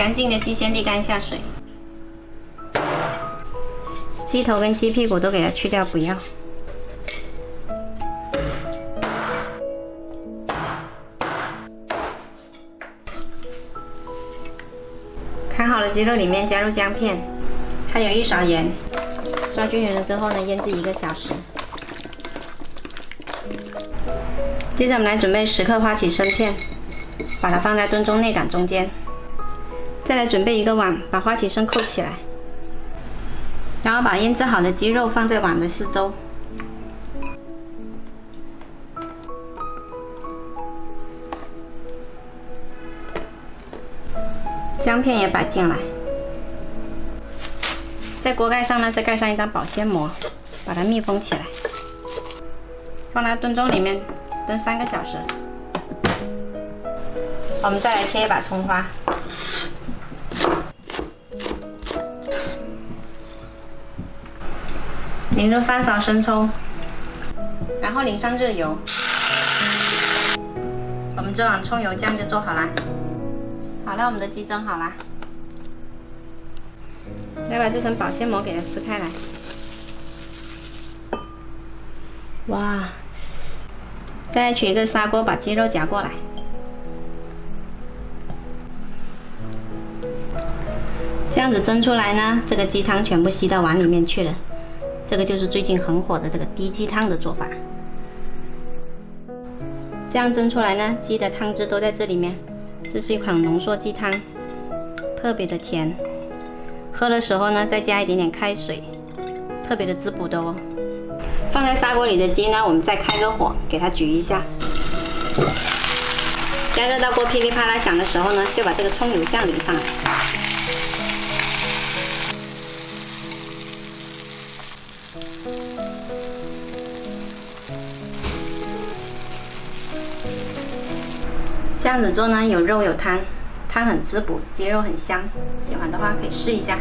干净的鸡先沥干下水，鸡头跟鸡屁股都给它去掉，不要。砍好了鸡肉里面加入姜片，还有1勺盐，抓均匀了之后呢，腌制1个小时。接着我们来准备10克花旗参片，把它放在炖盅内胆中间。再来准备1个碗，把花旗参扣起来，然后把腌制好的鸡肉放在碗的四周。姜片也摆进来，在锅盖上呢，再盖上一张保鲜膜，把它密封起来，放在炖盅里面炖3个小时。我们再来切一把葱花，淋入3勺生抽，然后淋上热油。我们这碗葱油酱就做好啦。好了，我们的鸡蒸好啦，再把这层保鲜膜给它撕开来。哇！再来取一个砂锅，把鸡肉夹过来。这样子蒸出来呢，这个鸡汤全部吸到碗里面去了。这个就是最近很火的这个低鸡汤的做法。这样蒸出来呢，鸡的汤汁都在这里面。这是一款浓缩鸡汤，特别的甜。喝的时候呢，再加一点点开水，特别的滋补的哦。放在砂锅里的鸡呢，我们再开个火，给它焗一下。加热到锅噼里啪啦响的时候呢，就把这个葱油酱淋上来。这样子做呢，有肉有汤，汤很滋补，鸡肉很香。喜欢的话可以试一下。